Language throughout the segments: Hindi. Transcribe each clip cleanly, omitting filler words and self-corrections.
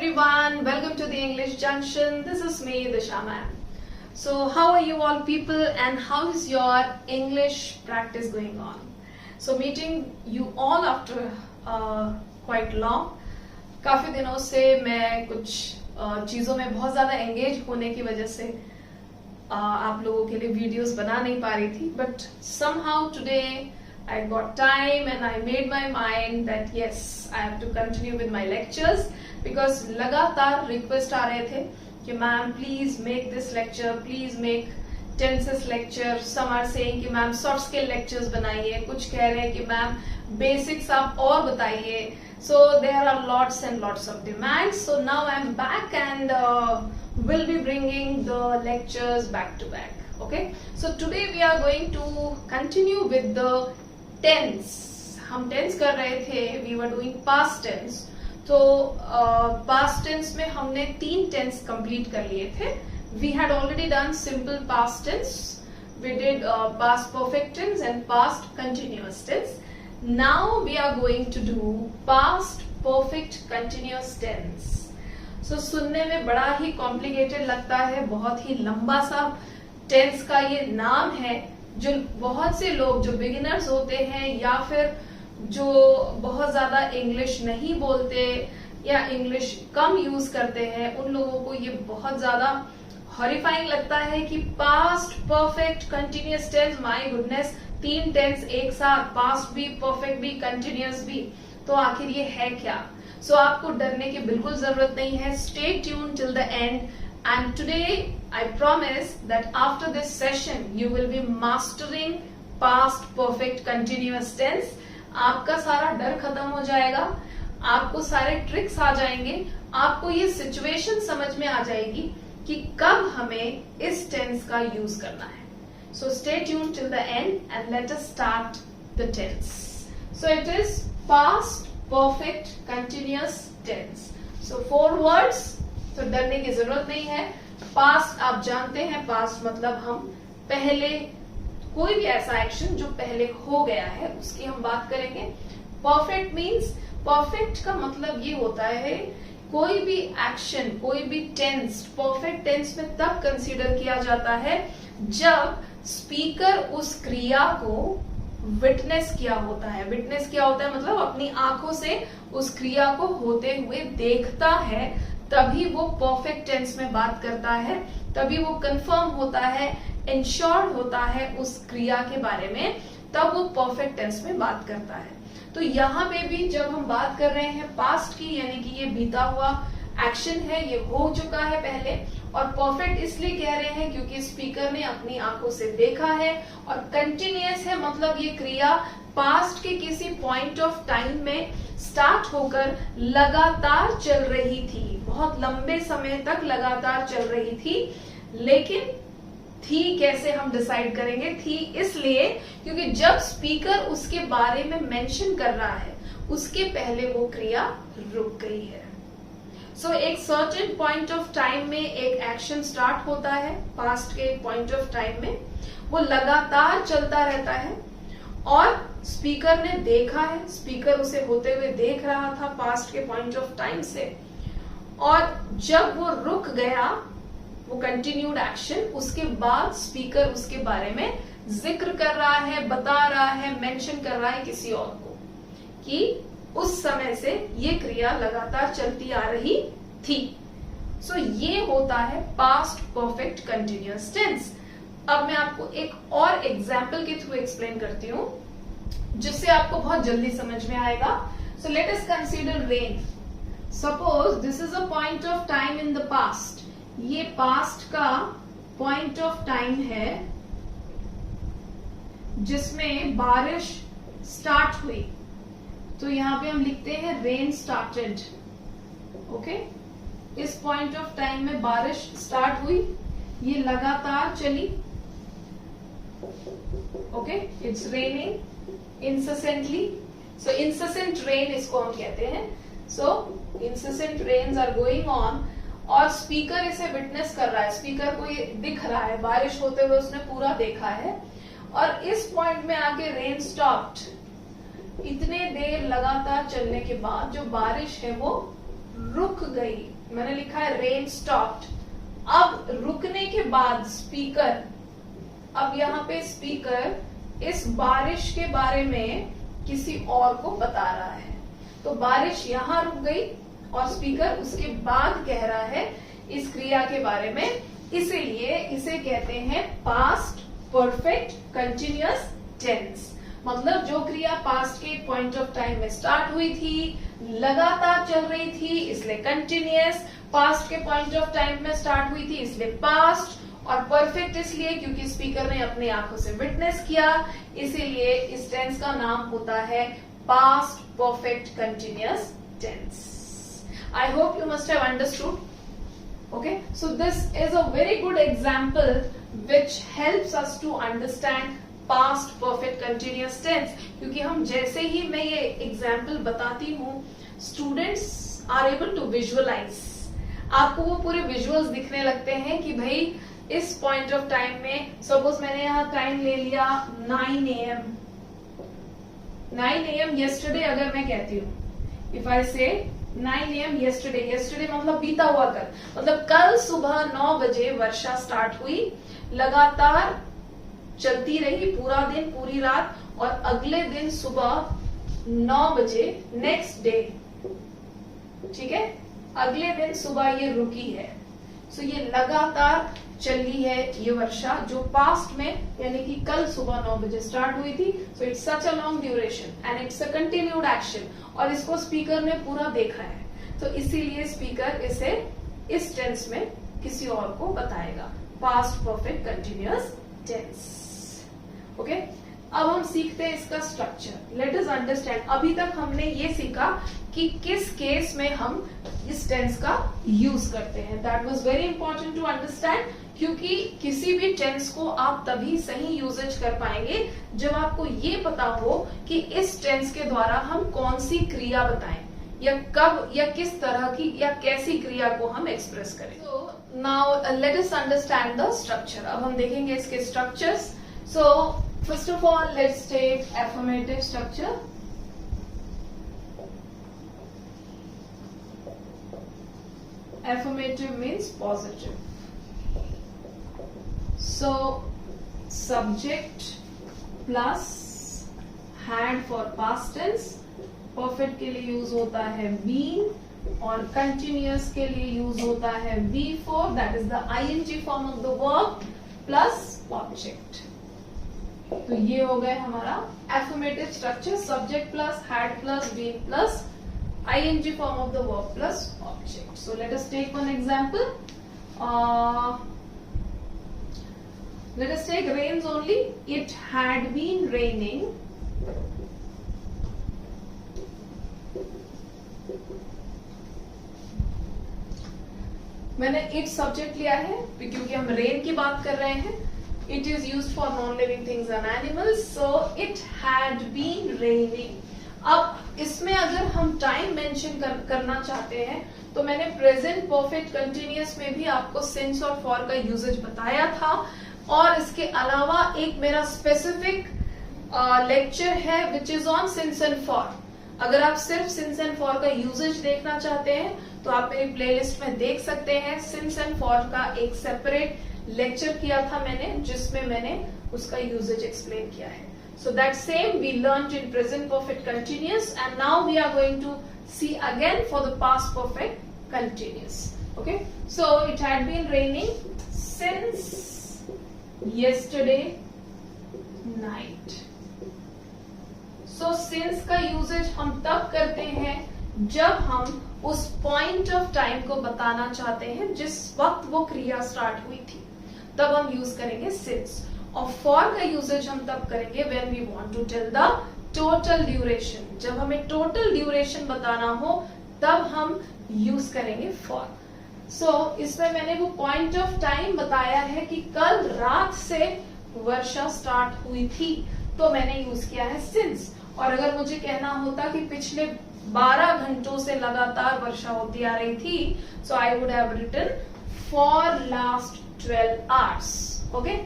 everyone, welcome to the English Junction. This is me, Disha ma'am. So how are you all people and how is your English practice going on? So meeting you all after quite long. काफी दिनों से मैं कुछ चीजों में बहुत ज्यादा एंगेज होने की वजह से आप लोगों के लिए वीडियोस बना नहीं पा रही थी, but somehow today I got time and I made my mind that yes, I have to continue with my lectures because लगातार रिक्वेस्ट आ रहे थे कि ma'am please make this lecture, please make tenses lecture. Some are saying कि मैम सॉफ्ट स्किल लेक्चर्स बनाइए, कुछ कह रहे हैं कि मैम बेसिक्स आप और बताइए. So there are lots and lots of demands. So now I am back and will be bringing the lectures back to back. Okay. So today we are going to continue with the tense. हम tense कर रहे थे. We were doing past tense. तो past tense में हमने 3 tense complete कर लिए थे. We had already done simple past tense. We did past perfect tense and past continuous tense. Now we are going to do past perfect continuous tense. So सुनने में बड़ा ही कॉम्प्लिकेटेड लगता है, बहुत ही लंबा सा टेंस का ये नाम है. जो बहुत से लोग जो बिगिनर्स होते हैं या फिर जो बहुत ज्यादा इंग्लिश नहीं बोलते या इंग्लिश कम यूज करते हैं, उन लोगों को ये बहुत ज्यादा हॉरिफाइंग लगता है कि past perfect continuous tense, my goodness, 3 tense एक साथ, पास्ट भी, परफेक्ट भी, कंटिन्यूअस भी, तो आखिर ये है क्या? सो आपको डरने की बिल्कुल जरूरत नहीं है. Stay tune till the end and today I promise that after this session you will be mastering past perfect continuous tense. आपका सारा डर खत्म हो जाएगा, आपको सारे ट्रिक्स आ जाएंगे, आपको ये सिचुएशन समझ में आ जाएगी कि कब हमें इस टेंस का यूज करना है. So stay tuned till the end and let us start the tense. So it is past perfect continuous tense. So 4 words. तो डरने की जरूरत नहीं है. पास्ट आप जानते हैं, पास्ट मतलब हम पहले कोई भी ऐसा एक्शन जो पहले हो गया है उसकी हम बात करेंगे. परफेक्ट मीन्स, परफेक्ट का मतलब ये होता है कोई भी एक्शन, कोई भी टेंस परफेक्ट टेंस में तब कंसीडर किया जाता है जब स्पीकर उस क्रिया को विटनेस किया होता है. विटनेस किया होता है मतलब अपनी आंखों से उस क्रिया को होते हुए देखता है, तभी वो परफेक्ट टेंस में बात करता है, तभी वो कंफर्म होता है, इंश्योर्ड होता है उस क्रिया के बारे में, तब वो परफेक्ट टेंस में बात करता है. तो यहाँ पे भी जब हम बात कर रहे हैं पास्ट की, यानी कि ये बीता हुआ एक्शन है, ये हो चुका है पहले, और परफेक्ट इसलिए कह रहे हैं क्योंकि स्पीकर ने अपनी आंखों से देखा है, और कंटिन्यूअस है मतलब ये क्रिया पास्ट के किसी पॉइंट ऑफ टाइम में स्टार्ट होकर लगातार चल रही थी, बहुत लंबे समय तक लगातार चल रही थी. लेकिन थी कैसे हम डिसाइड करेंगे? थी इसलिए क्योंकि जब स्पीकर उसके बारे में मेंशन कर रहा है उसके पहले वो क्रिया रुक गई है. सो एक सर्टेन पॉइंट ऑफ टाइम में एक एक्शन स्टार्ट होता है, पास्ट के पॉइंट ऑफ टाइम में वो लगातार चलता रहता है, और स्पीकर ने देखा है, स्पीकर उसे होते हुए देख रहा था पास्ट के पॉइंट ऑफ टाइम से, और जब वो रुक गया वो कंटिन्यूड एक्शन, उसके बाद स्पीकर उसके बारे में जिक्र कर रहा है, बता रहा है, मेंशन कर रहा है किसी और को कि उस समय से ये क्रिया लगातार चलती आ रही थी. सो ये होता है पास्ट परफेक्ट कंटिन्यूअस टेंस. अब मैं आपको एक और एग्जाम्पल के थ्रू एक्सप्लेन करती हूँ जिससे आपको बहुत जल्दी समझ में आएगा. So let us consider rain. Suppose this is a point of time in the past. ये पास्ट का पॉइंट ऑफ टाइम है जिसमें बारिश स्टार्ट हुई. तो यहाँ पे हम लिखते हैं रेन स्टार्टेड. ओके, इस पॉइंट ऑफ टाइम में बारिश स्टार्ट हुई, ये लगातार चली. Okay, it's raining incessantly. So incessant rain इसको हम कहते हैं. So incessant rains are going on, और स्पीकर इसे विटनेस कर रहा है, स्पीकर को ये दिख रहा है, बारिश होते हुए उसने पूरा देखा है, और इस पॉइंट में आके रेन स्टॉप्ड. इतने देर लगातार चलने के बाद जो बारिश है वो रुक गई, मैंने लिखा है रेन स्टॉप्ड। अब रुकने के बाद स्पीकर, अब यहाँ पे स्पीकर इस बारिश के बारे में किसी और को बता रहा है। तो बारिश यहाँ रुक गई और स्पीकर उसके बाद कह रहा है इस क्रिया के बारे में, इसीलिए इसे कहते हैं पास्ट परफेक्ट कंटिन्यूअस टेंस। मतलब जो क्रिया पास्ट के पॉइंट ऑफ टाइम में स्टार्ट हुई थी, लगातार चल रही थी, इसलिए कंटिन्यूअस, पास्ट के पॉइंट ऑफ टाइम में स्टार्ट हुई थी इसलिए पास्ट, और परफेक्ट इसलिए क्योंकि स्पीकर ने अपनी आंखों से विटनेस किया, इसीलिए इस टेंस का नाम होता है past perfect continuous tense. I hope you must have understood. Okay, so this is a very good example which helps us to understand past perfect continuous tense. क्योंकि हम जैसे ही मैं ये एग्जाम्पल बताती हूँ, students are able to visualise, आपको वो पूरे विजुअल्स दिखने लगते हैं कि भाई इस पॉइंट ऑफ टाइम में, सपोज मैंने यहाँ टाइम ले लिया 9 AM, 9 AM yesterday अगर मैं कहती हूँ, इफ आई से 9 AM yesterday, yesterday मतलब बीता हुआ कल, मतलब कल सुबह 9 बजे वर्षा स्टार्ट हुई, लगातार चलती रही पूरा दिन पूरी रात, और अगले दिन सुबह 9 बजे नेक्स्ट डे, ठीक है, अगले दिन सुबह ये रुकी है। सो ये लगातार चली है ये वर्षा, जो पास्ट में यानी कि कल सुबह 9 बजे स्टार्ट हुई थी। So it's such a long duration and it's a continued action, और इसको स्पीकर ने पूरा देखा है, तो इसीलिए स्पीकर इसे इस टेंस में किसी और को बताएगा, past perfect continuous tense. Okay, अब हम सीखते हैं इसका स्ट्रक्चर। लेट अस अंडरस्टैंड, अभी तक हमने ये सीखा कि किस केस में हम इस टेंस का यूज करते हैं। That was very important to understand, क्योंकि किसी भी टेंस को आप तभी सही यूजेज कर पाएंगे जब आपको ये पता हो कि इस टेंस के द्वारा हम कौन सी क्रिया बताएं, या कब या किस तरह की या कैसी क्रिया को हम एक्सप्रेस करें। So now let us understand the structure. अब हम देखेंगे इसके structures. So first of all let's take affirmative structure. Affirmative means positive. So subject plus had for past tense, perfect के लिए यूज होता है been, और continuous के लिए यूज होता है be4, that is the ing form of the verb plus object. तो ये हो गए हमारा affirmative structure, subject plus had plus been plus ing form of the verb plus object. So let us take one example. Let us take rains only. It had been raining. मैंने it subject लिया है क्योंकि हम rain की बात कर रहे हैं. It is used for non-living things and animals. So it had been raining. अब इसमें अगर हम टाइम मेंशन करना चाहते हैं तो मैंने प्रेजेंट परफेक्ट कंटिन्यूअस में भी आपको सिंस और फॉर का यूजेज बताया था, और इसके अलावा एक मेरा स्पेसिफिक लेक्चर है which is on since and for. अगर आप सिर्फ सिंस एंड फॉर का यूजेज देखना चाहते हैं तो आप मेरी प्लेलिस्ट में देख सकते हैं। सिंस एंड फॉर का एक सेपरेट लेक्चर किया था मैंने, जिसमें मैंने उसका यूजेज एक्सप्लेन किया है। So that same we learned in present perfect continuous, and now we are going to see again for the past perfect continuous. Okay, so it had been raining since yesterday night. So since का usage हम तब करते हैं जब हम उस point of time को बताना चाहते हैं जिस वक्त वो क्रिया स्टार्ट हुई थी, तब हम यूज करेंगे since। और फॉर का यूजेज हम तब करेंगे when we want to tell the total duration. जब हमें टोटल ड्यूरेशन बताना हो तब हम यूज करेंगे फॉर। सो इसमें मैंने वो पॉइंट ऑफ टाइम बताया है कि कल रात से वर्षा स्टार्ट हुई थी, तो मैंने यूज किया है सिंस। और अगर मुझे कहना होता कि पिछले 12 घंटों से लगातार वर्षा होती आ रही थी, so I would have written for last 12 hours. Okay,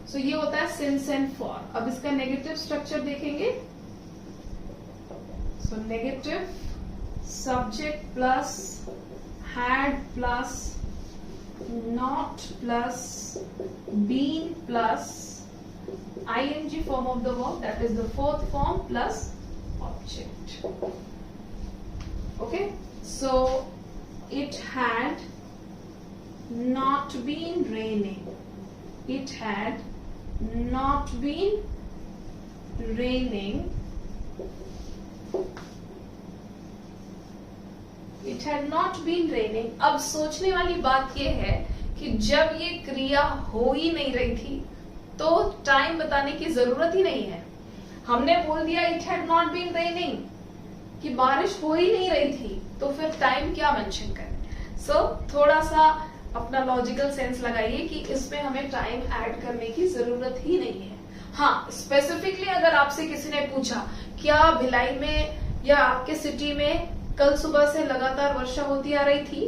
so ये होता है सिंस एंड फॉर। अब इसका नेगेटिव स्ट्रक्चर देखेंगे। So negative subject plus had plus not plus been plus ing form of the verb, that is the fourth form, plus object. Okay, so it had not been raining. It had not been raining. It had not been raining. अब सोचने वाली बात यह है कि जब ये क्रिया हो ही नहीं रही थी तो टाइम बताने की जरूरत ही नहीं है. हमने बोल दिया it had not been raining, कि बारिश हो ही नहीं रही थी, तो फिर टाइम क्या मेंशन करें. सो थोड़ा सा अपना लॉजिकल सेंस लगाइए कि इसमें हमें टाइम ऐड करने की जरूरत ही नहीं है. हाँ, स्पेसिफिकली अगर आपसे किसी ने पूछा क्या भिलाई में या आपके सिटी में कल सुबह से लगातार वर्षा होती आ रही थी,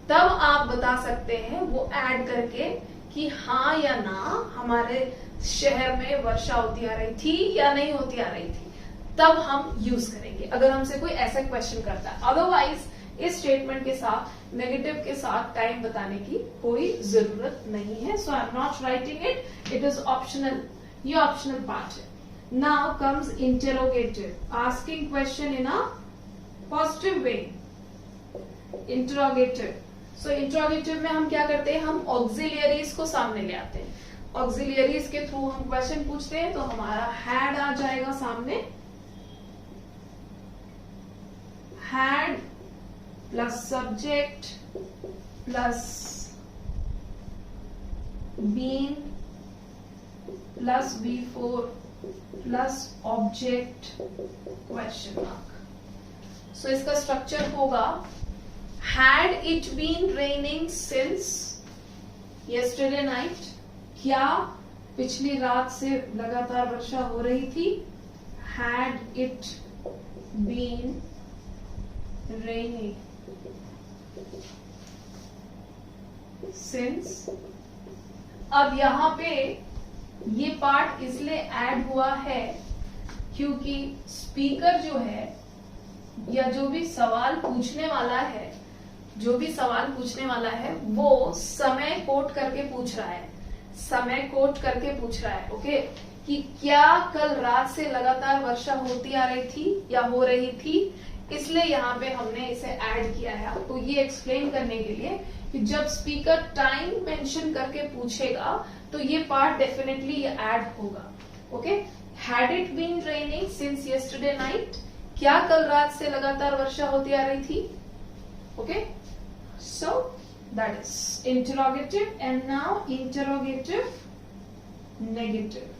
तब आप बता सकते हैं वो ऐड करके कि हाँ या ना हमारे शहर में वर्षा होती आ रही थी या नहीं होती आ रही थी, तब हम यूज करेंगे अगर हमसे कोई ऐसा क्वेश्चन करता है. अदरवाइज इस स्टेटमेंट के साथ नेगेटिव के साथ टाइम बताने की कोई जरूरत नहीं है. So I am not writing it, it is optional. ये ऑप्शनल पार्ट है. Now comes interrogative, asking question in a positive way. Interrogative. So interrogative में हम क्या करते हैं, हम ऑक्सिलियरीज को सामने ले आते हैं. ऑक्सिलियरीज के थ्रू हम क्वेश्चन पूछते हैं, तो हमारा हैड आ जाएगा सामने. Had plus subject plus been plus before plus object question mark. So इसका स्ट्रक्चर होगा had it been raining since yesterday night. क्या पिछली रात से लगातार वर्षा हो रही थी. had it been raining since. अब यहां पे ये पार्ट इसलिए ऐड हुआ है क्योंकि स्पीकर जो है या जो भी सवाल पूछने वाला है वो समय कोट करके पूछ रहा है. ओके, कि क्या कल रात से लगातार वर्षा होती आ रही थी या हो रही थी, इसलिए यहाँ पे हमने इसे ऐड किया है आपको ये एक्सप्लेन करने के लिए कि जब स्पीकर टाइम मेंशन करके पूछेगा तो ये पार्ट डेफिनेटली ये ऐड होगा. Okay, had it been raining since yesterday night, क्या कल रात से लगातार वर्षा होती आ रही थी. Okay, so that is interrogative. And now interrogative negative.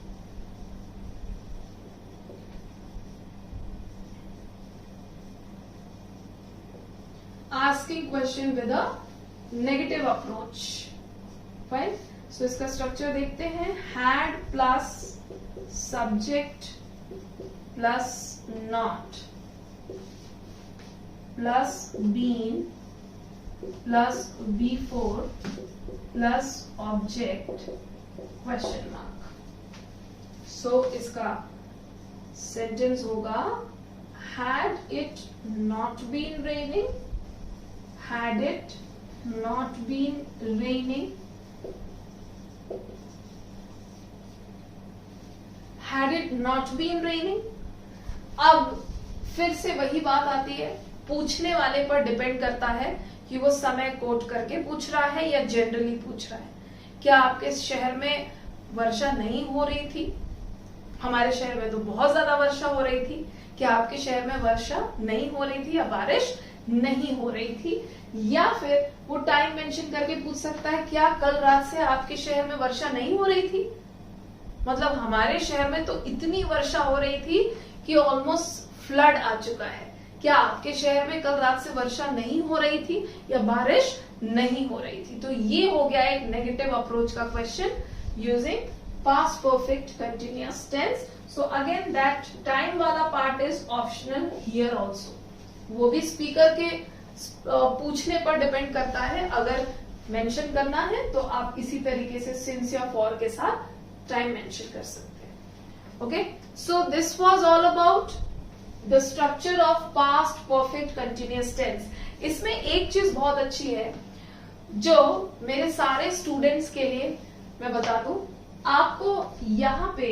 Asking question with a negative approach. Fine. So इसका स्ट्रक्चर देखते हैं. Had plus subject plus not plus been plus before plus object question mark. So इसका सेंटेंस होगा had it not been raining. Had it not been raining. Had it not been raining. अब फिर से वही बात आती है, पूछने वाले पर डिपेंड करता है कि वो समय कोट करके पूछ रहा है या जनरली पूछ रहा है. क्या आपके शहर में वर्षा नहीं हो रही थी? हमारे शहर में तो बहुत ज्यादा वर्षा हो रही थी. क्या आपके शहर में वर्षा नहीं हो रही थी या बारिश नहीं हो रही थी? या फिर वो टाइम मेंशन करके पूछ सकता है क्या कल रात से आपके शहर में वर्षा नहीं हो रही थी. मतलब हमारे शहर में तो इतनी वर्षा हो रही थी कि ऑलमोस्ट फ्लड आ चुका है. क्या आपके शहर में कल रात से वर्षा नहीं हो रही थी या बारिश नहीं हो रही थी? तो ये हो गया एक नेगेटिव अप्रोच का question using past perfect continuous tense. So again that time वाला part is optional here also. वो भी स्पीकर के पूछने पर डिपेंड करता है. अगर मेंशन करना है तो आप इसी तरीके से सिंस या फॉर के साथ टाइम मेंशन कर सकते हैं. Okay, so this was all about the structure of past perfect continuous tense. इसमें एक चीज बहुत अच्छी है जो मेरे सारे स्टूडेंट्स के लिए मैं बता दूं, आपको यहाँ पे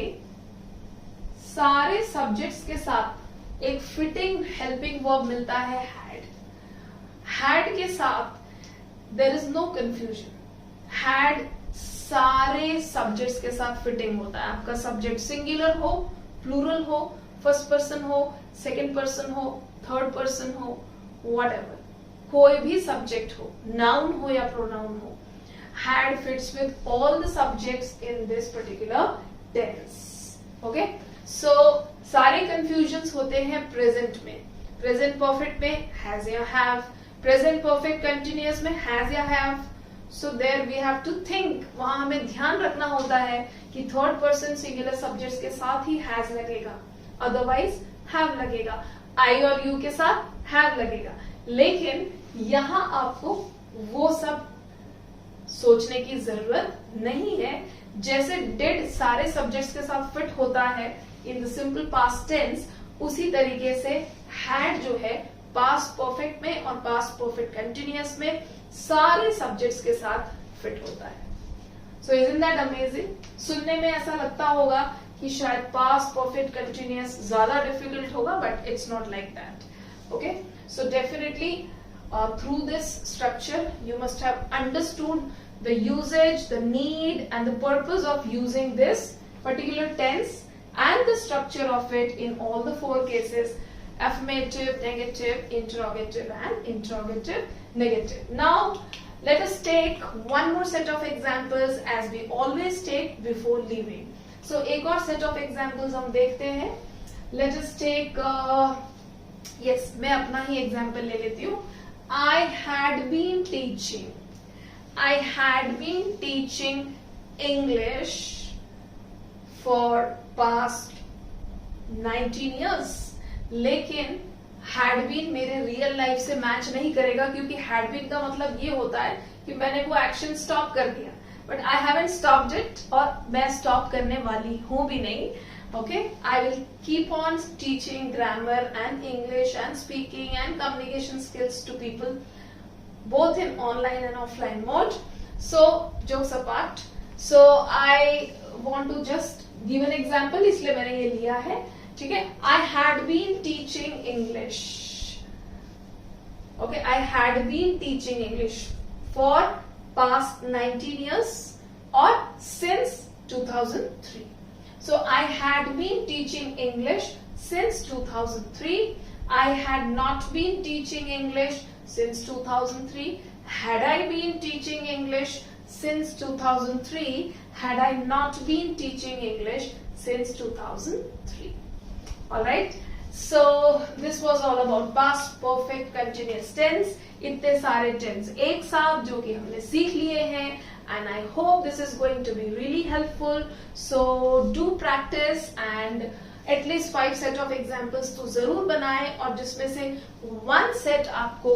सारे सब्जेक्ट्स के साथ एक फिटिंग हेल्पिंग वर्ब मिलता है हैड। हैड के साथ there is no confusion. Had सारे सब्जेक्ट्स के साथ फिटिंग होता है। आपका सब्जेक्ट सिंगुलर हो, प्लूरल हो, फर्स्ट पर्सन हो, सेकंड पर्सन हो, थर्ड पर्सन हो, व्हाटएवर, कोई भी सब्जेक्ट हो, नाउन हो या प्रोनाउन हो, had fits with all the subjects in this particular tense. Okay, so सारे confusions होते हैं प्रेजेंट में। प्रेजेंट परफेक्ट में has या have, प्रेजेंट परफेक्ट कंटिन्यूअस में has या have. So there we have to think, वहां हमें ध्यान रखना होता है कि थर्ड पर्सन सिंगुलर सब्जेक्ट्स के साथ ही has लगेगा, अदरवाइज have लगेगा, I और you के साथ have लगेगा। लेकिन यहाँ आपको वो सब सोचने की जरूरत नहीं है। जैसे डिड सारे सब्जेक्ट्स के साथ फिट होता है in the simple past tense, उसी तरीके से हैड जो है पास्ट परफेक्ट में और पास्ट परफेक्ट कंटिन्यूअस में सारे सब्जेक्ट्स के साथ फिट होता है। सो इजंट दैट अमेजिंग? सुनने में ऐसा लगता होगा कि शायद पास्ट परफेक्ट कंटिन्यूअस ज्यादा डिफिकल्ट होगा, but it's not like that. Okay, so definitely through this structure you must have understood the usage, the need and the purpose of using this particular tense and the structure of it in all the four cases: affirmative, negative, interrogative and interrogative negative. Now let us take one more set of examples as we always take before leaving. So एक और set of examples हम देखते हैं। Let us take yes, मैं अपना ही example ले लेती हूँ। I had been teaching English for past 19 years. लेकिन had been मेरे रियल लाइफ से मैच नहीं करेगा, क्योंकि had been का मतलब ये होता है कि मैंने वो एक्शन स्टॉप कर दिया, but I haven't stopped it और मैं स्टॉप करने वाली हूं भी नहीं। Okay, I will keep on teaching grammar and English and speaking and communication skills to people both in online and offline mode. So jokes apart, so I want to just give an example, इसलिए मैंने ये लिया है, ठीक है। I had been teaching English. Okay, I had been teaching English for past 19 years or since 2003. So I had been teaching English since 2003. I had not been teaching English since 2003. Had I been teaching English since 2003? Had I not been teaching English since 2003? Alright. So this was all about past perfect continuous tense. इतने सारे tense एक साथ जो कि हमने सीख लिए हैं, and I hope this is going to be really helpful. So do practice and at least 5 set of examples तो जरूर बनाएं, और जिसमें से 1 set आपको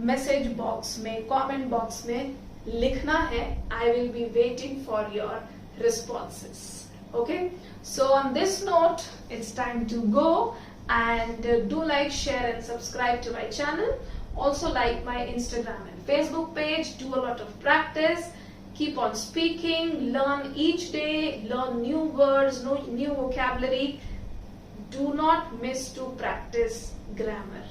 मैसेज बॉक्स में, कमेंट बॉक्स में लिखना है। I will be waiting for your responses. Okay, so on this note it's time to go, and do like, share and subscribe to my channel. Also like my Instagram and Facebook page. Do a lot of practice. Keep on speaking. Learn each day. Learn new words, new vocabulary. Do not miss to practice grammar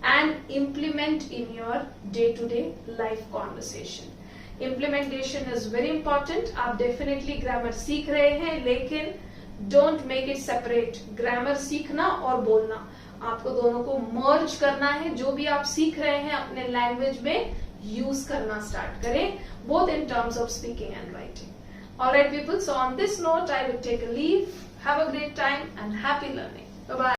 and implement in your day-to-day life conversation. Implementation is very important. आप definitely grammar सीख रहे हैं, लेकिन don't make it separate. Grammar सीखना और बोलना आपको दोनों को merge करना है। जो भी आप सीख रहे हैं अपने लैंग्वेज में यूज करना स्टार्ट करें, both in terms of speaking and writing. Alright people, so on this note I will take a leave. Have a great time and happy learning. Bye bye.